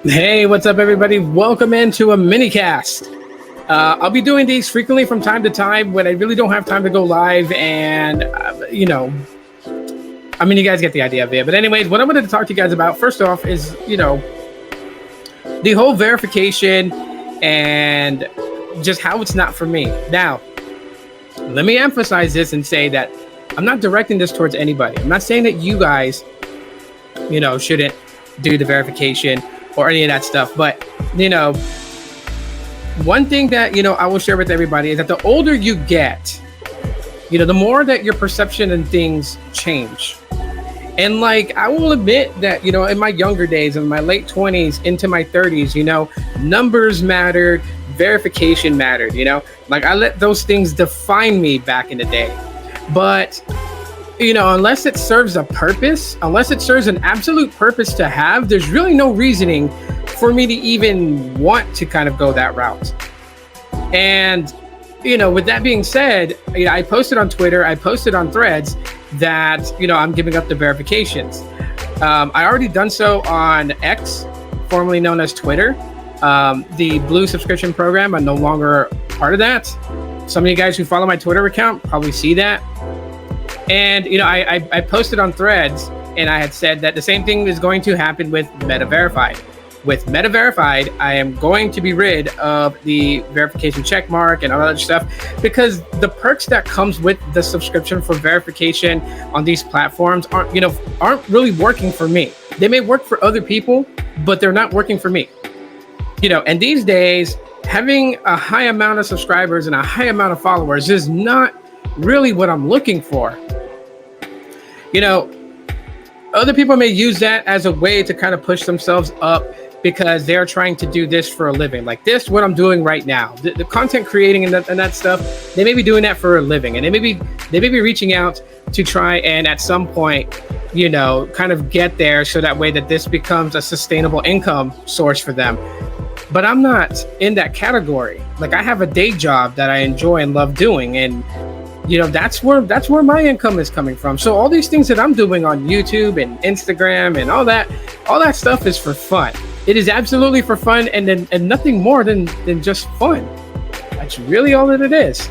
Hey, what's up, everybody? Welcome into a mini cast. I'll be doing these frequently from time to time when I really don't have time to go live, and you guys get the idea of it. But anyways, what I wanted to talk to you guys about first off is, the whole verification and just how it's not for me. Now, let me emphasize this and say that I'm not directing this towards anybody. I'm not saying that you guys, shouldn't do the verification or any of that stuff. But, one thing that, I will share with everybody is that the older you get, the more that your perception and things change. And I will admit that, in my younger days, in my late 20s into my 30s, numbers mattered, verification mattered, I let those things define me back in the day. But, unless it serves a purpose, unless it serves an absolute purpose to have, there's really no reasoning for me to even want to kind of go that route. And, with that being said, I posted on Twitter, I posted on Threads that, I'm giving up the verifications. I already done so on X, formerly known as Twitter. The Blue subscription program, I'm no longer part of that. Some of you guys who follow my Twitter account probably see that. And, I posted on Threads and I had said that the same thing is going to happen with Meta Verified. With Meta Verified, I am going to be rid of the verification check mark and all that other stuff because the perks that comes with the subscription for verification on these platforms aren't really working for me. They may work for other people, but they're not working for me. And these days, having a high amount of subscribers and a high amount of followers is not really what I'm looking for. Other people may use that as a way to kind of push themselves up because they're trying to do this for a living. Like this, what I'm doing right now, the content creating and that stuff, they may be doing that for a living, and they may be reaching out to try and at some point, kind of get there so that way that this becomes a sustainable income source for them. But I'm not in that category. I have a day job that I enjoy and love doing, and that's where my income is coming from. So all these things that I'm doing on YouTube and Instagram and all that stuff is for fun. It is absolutely for fun, and nothing more than just fun. That's really all that it is.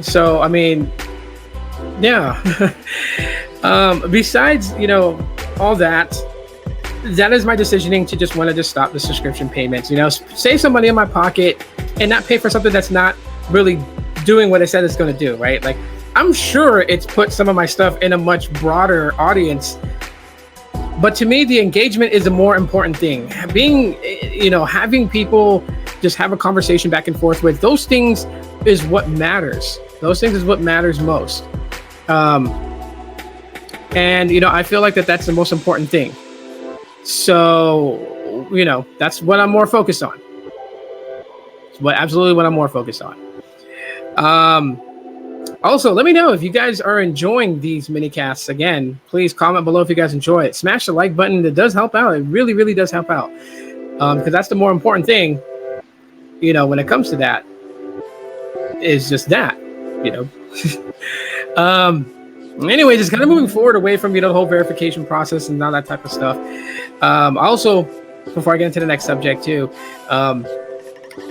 So I mean, yeah. Besides, all that is my decisioning to just want to just stop the subscription payments, save some money in my pocket and not pay for something that's not really doing what I said it's going to do, right? I'm sure it's put some of my stuff in a much broader audience, but to me, the engagement is a more important thing. Having people just have a conversation back and forth with, those things is what matters. Those things is what matters most. And, I feel like that's the most important thing. So, that's what I'm more focused on. It's absolutely what I'm more focused on. Also, let me know if you guys are enjoying these mini casts. Again, please comment below if you guys enjoy it. Smash the like button. It does help out. It really, really does help out. Because that's the more important thing, when it comes to that, is just that, Anyways, just kind of moving forward away from the whole verification process and all that type of stuff. Also, before I get into the next subject too,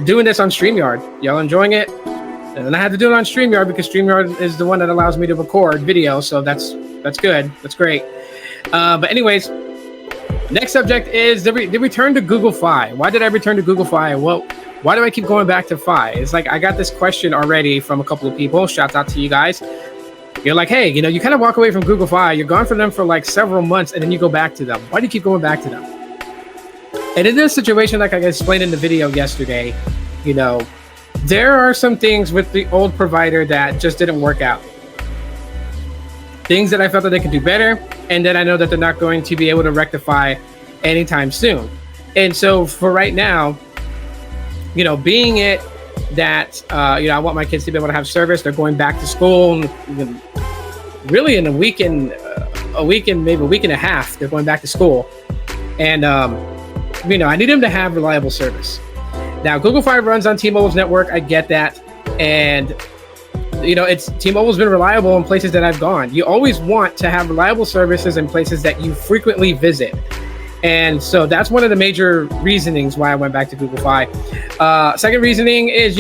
doing this on StreamYard. Y'all enjoying it? And I had to do it on StreamYard because StreamYard is the one that allows me to record video, so that's good. That's great. But anyways, next subject is the return to Google Fi. Why did I return to Google Fi? Well, why do I keep going back to Fi? It's I got this question already from a couple of people. Shouts out to you guys. You're like, hey, you kind of walk away from Google Fi. You're gone from them for several months, and then you go back to them. Why do you keep going back to them? And in this situation, like I explained in the video yesterday, there are some things with the old provider that just didn't work out. Things that I felt that they could do better, and that I know that they're not going to be able to rectify anytime soon. And so for right now, being it that I want my kids to be able to have service. They're going back to school really in a week and maybe a week and a half. They're going back to school, and I need them to have reliable service. Now, Google Fi runs on T-Mobile's network. I get that, and it's T-Mobile's been reliable in places that I've gone. You always want to have reliable services in places that you frequently visit. And so that's one of the major reasonings why I went back to Google Fi. Second reasoning is,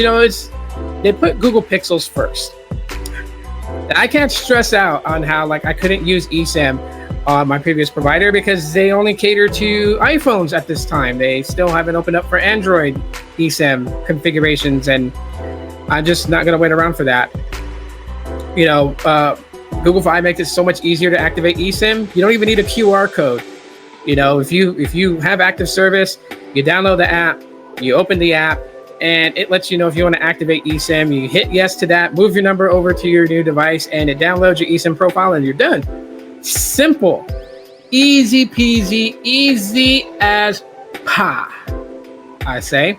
they put Google Pixels first. I can't stress out on how I couldn't use eSIM on my previous provider because they only cater to iPhones at this time. They still haven't opened up for Android eSIM configurations, and I'm just not going to wait around for that. Google Fi makes it so much easier to activate eSIM. You don't even need a QR code. If you have active service, you download the app, you open the app, and it lets you know if you want to activate eSIM. You hit yes to that, move your number over to your new device, and it downloads your eSIM profile, and you're done. Simple, easy peasy, easy as pie, I say.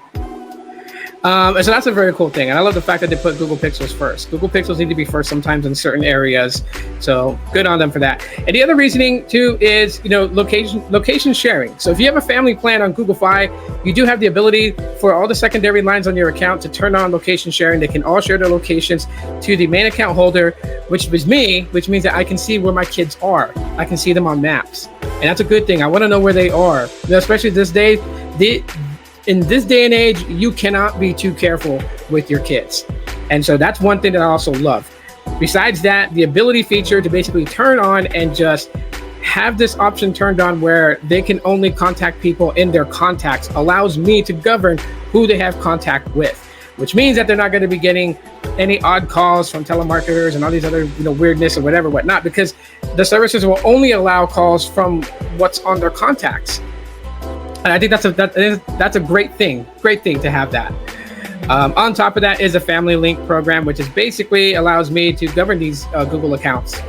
And so that's a very cool thing. And I love the fact that they put Google Pixels first. Google Pixels need to be first sometimes in certain areas. So good on them for that. And the other reasoning too is, location sharing. So if you have a family plan on Google Fi, you do have the ability for all the secondary lines on your account to turn on location sharing. They can all share their locations to the main account holder, which was me, which means that I can see where my kids are. I can see them on maps. And that's a good thing. I want to know where they are, especially this day. In this day and age, you cannot be too careful with your kids. And so that's one thing that I also love. Besides that, the ability feature to basically turn on and just have this option turned on where they can only contact people in their contacts allows me to govern who they have contact with, which means that they're not going to be getting any odd calls from telemarketers and all these other weirdness or whatnot, because the services will only allow calls from what's on their contacts. And I think that's a great thing to have that. On top of that is a Family Link program, which is basically allows me to govern these Google accounts,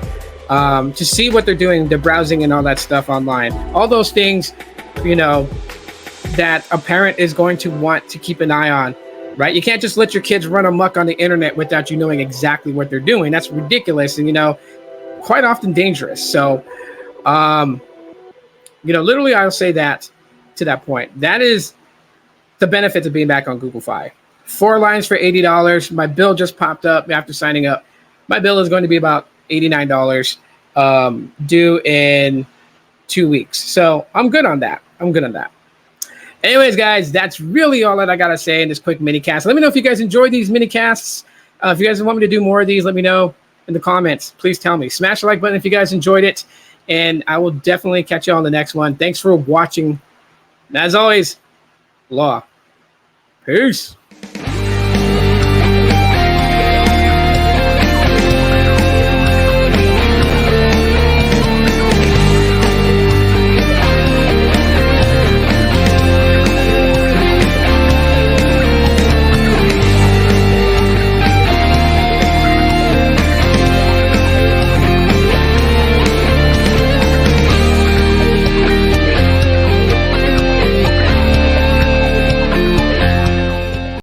to see what they're doing, their browsing and all that stuff online. All those things, that a parent is going to want to keep an eye on, right? You can't just let your kids run amok on the internet without you knowing exactly what they're doing. That's ridiculous and, quite often dangerous. So, literally I'll say that. To that point, that is the benefits of being back on Google Fi. 4 lines for $80. My bill just popped up after signing up. My bill is going to be about $89, due in 2 weeks. So I'm good on that. Anyways, guys, that's really all that I gotta say in this quick mini cast. Let me know if you guys enjoyed these mini casts. If you guys want me to do more of these, let me know in the comments. Please tell me. Smash the like button if you guys enjoyed it, and I will definitely catch you on the next one. Thanks for watching. And as always, Law. Peace.